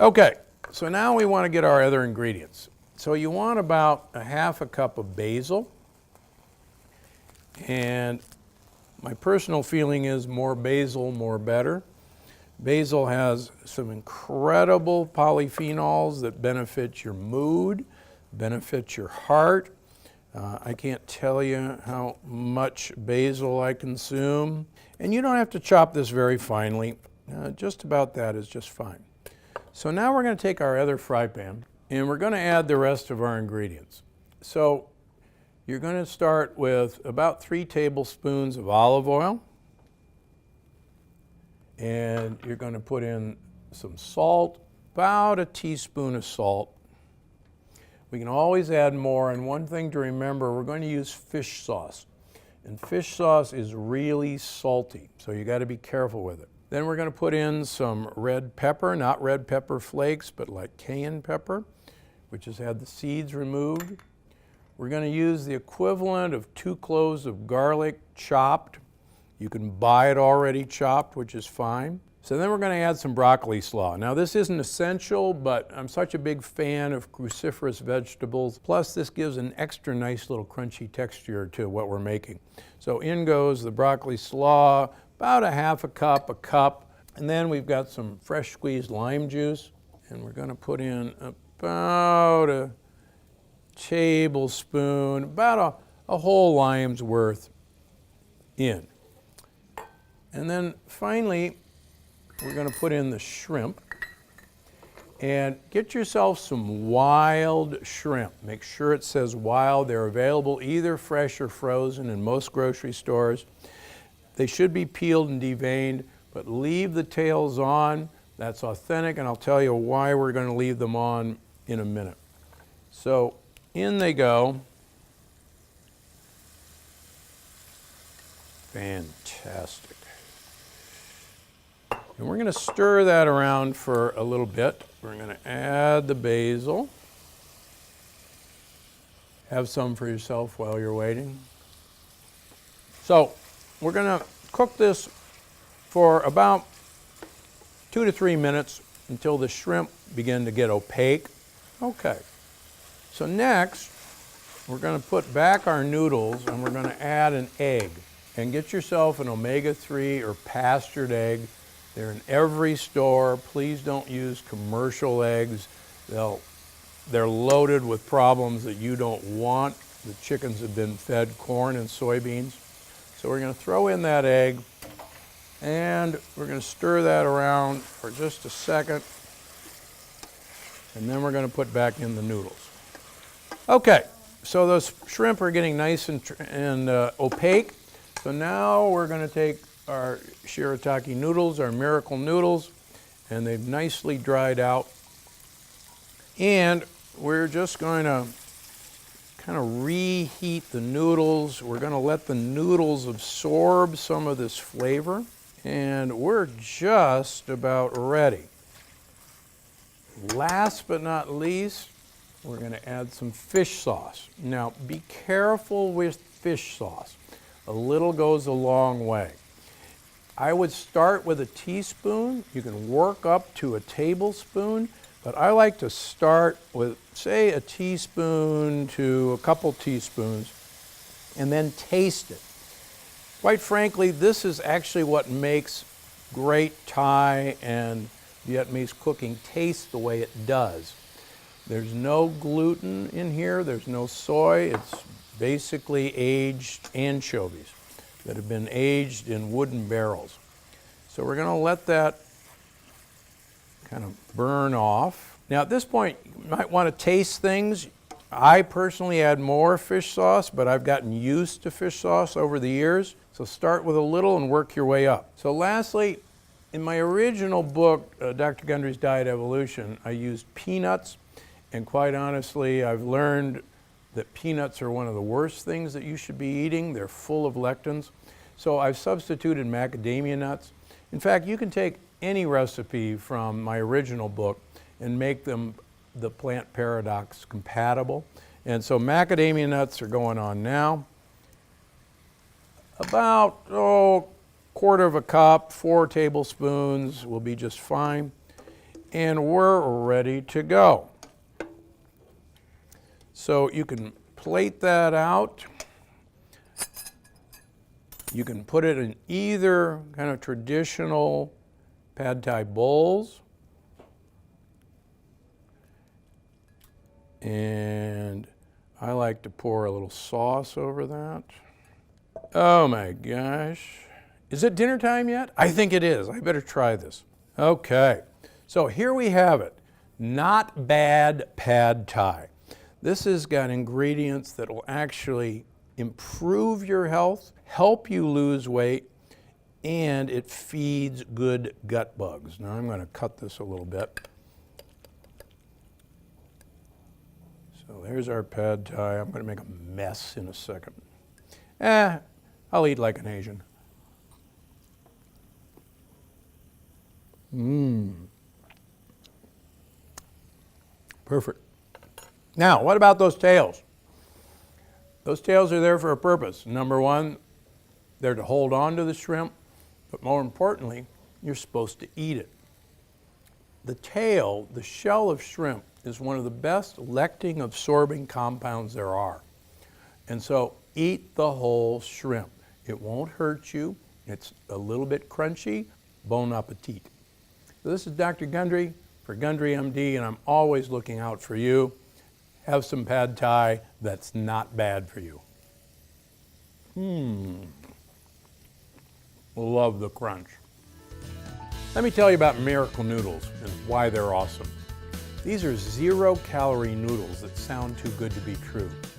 Okay, so now we want to get our other ingredients. So you want about a half a cup of basil. And my personal feeling is more basil, more better. Basil has some incredible polyphenols that benefit your mood, benefit your heart. I can't tell you how much basil I consume. And you don't have to chop this very finely. Just about that is just fine. So now we're going to take our other fry pan and we're going to add the rest of our ingredients. So you're going to start with about 3 tablespoons of olive oil. And you're going to put in some salt, about a teaspoon of salt. We can always add more, and one thing to remember, we're going to use fish sauce. And fish sauce is really salty, so you got to be careful with it. Then we're going to put in some red pepper, not red pepper flakes, but like cayenne pepper, which has had the seeds removed. We're going to use the equivalent of 2 cloves of garlic chopped. You can buy it already chopped, which is fine. So then we're going to add some broccoli slaw. Now this isn't essential, but I'm such a big fan of cruciferous vegetables. Plus this gives an extra nice little crunchy texture to what we're making. So in goes the broccoli slaw, about a half a cup. And then we've got some fresh squeezed lime juice. And we're going to put in about a tablespoon, about a whole lime's worth in. And then finally, we're going to put in the shrimp. And get yourself some wild shrimp. Make sure it says wild. They're available either fresh or frozen in most grocery stores. They should be peeled and deveined, but leave the tails on. That's authentic, and I'll tell you why we're going to leave them on in a minute. So in they go. Fantastic. And we're going to stir that around for a little bit. We're going to add the basil. Have some for yourself while you're waiting. So we're going to cook this for about 2 to 3 minutes until the shrimp begin to get opaque. Okay. So next, we're going to put back our noodles and we're going to add an egg. And get yourself an omega-3 or pastured egg. They're in every store. Please don't use commercial eggs. They're loaded with problems that you don't want. The chickens have been fed corn and soybeans. So we're going to throw in that egg and we're going to stir that around for just a second. And then we're going to put back in the noodles. Okay, so those shrimp are getting nice and opaque. So now we're going to take our shirataki noodles, our miracle noodles, and they've nicely dried out. And we're just going to kind of reheat the noodles. We're going to let the noodles absorb some of this flavor. And we're just about ready. Last but not least, we're going to add some fish sauce. Now, be careful with fish sauce. A little goes a long way. I would start with a teaspoon. You can work up to a tablespoon, but I like to start with, say, a teaspoon to a couple teaspoons, and then taste it. Quite frankly, this is actually what makes great Thai and Vietnamese cooking taste the way it does. There's no gluten in here, there's no soy. It's basically aged anchovies that have been aged in wooden barrels. So we're going to let that kind of burn off. Now at this point, you might want to taste things. I personally add more fish sauce, but I've gotten used to fish sauce over the years. So start with a little and work your way up. So lastly, in my original book, Dr. Gundry's Diet Evolution, I used peanuts. And quite honestly, I've learned that peanuts are one of the worst things that you should be eating. They're full of lectins. So I've substituted macadamia nuts. In fact, you can take any recipe from my original book and make them the plant paradox compatible. And so macadamia nuts are going on now. About, quarter of a cup, 4 tablespoons will be just fine. and we're ready to go. So you can plate that out. You can put it in either kind of traditional pad thai bowls. And I like to pour a little sauce over that. Oh my gosh. Is it dinner time yet? I think it is. I better try this. Okay, so here we have it. Not bad pad thai. This has got ingredients that will actually improve your health, help you lose weight, and it feeds good gut bugs. Now I'm going to cut this a little bit. So there's our pad thai. I'm going to make a mess in a second. I'll eat like an Asian. Perfect. Now, what about those tails? Those tails are there for a purpose. Number one, they're to hold on to the shrimp, but more importantly, you're supposed to eat it. The tail, the shell of shrimp, is one of the best lectin absorbing compounds there are. And so eat the whole shrimp. It won't hurt you. It's a little bit crunchy. Bon appetit. So this is Dr. Gundry for Gundry MD, and I'm always looking out for you. Have some pad thai that's not bad for you. Love the crunch. Let me tell you about Miracle Noodles and why they're awesome. These are 0-calorie noodles that sound too good to be true.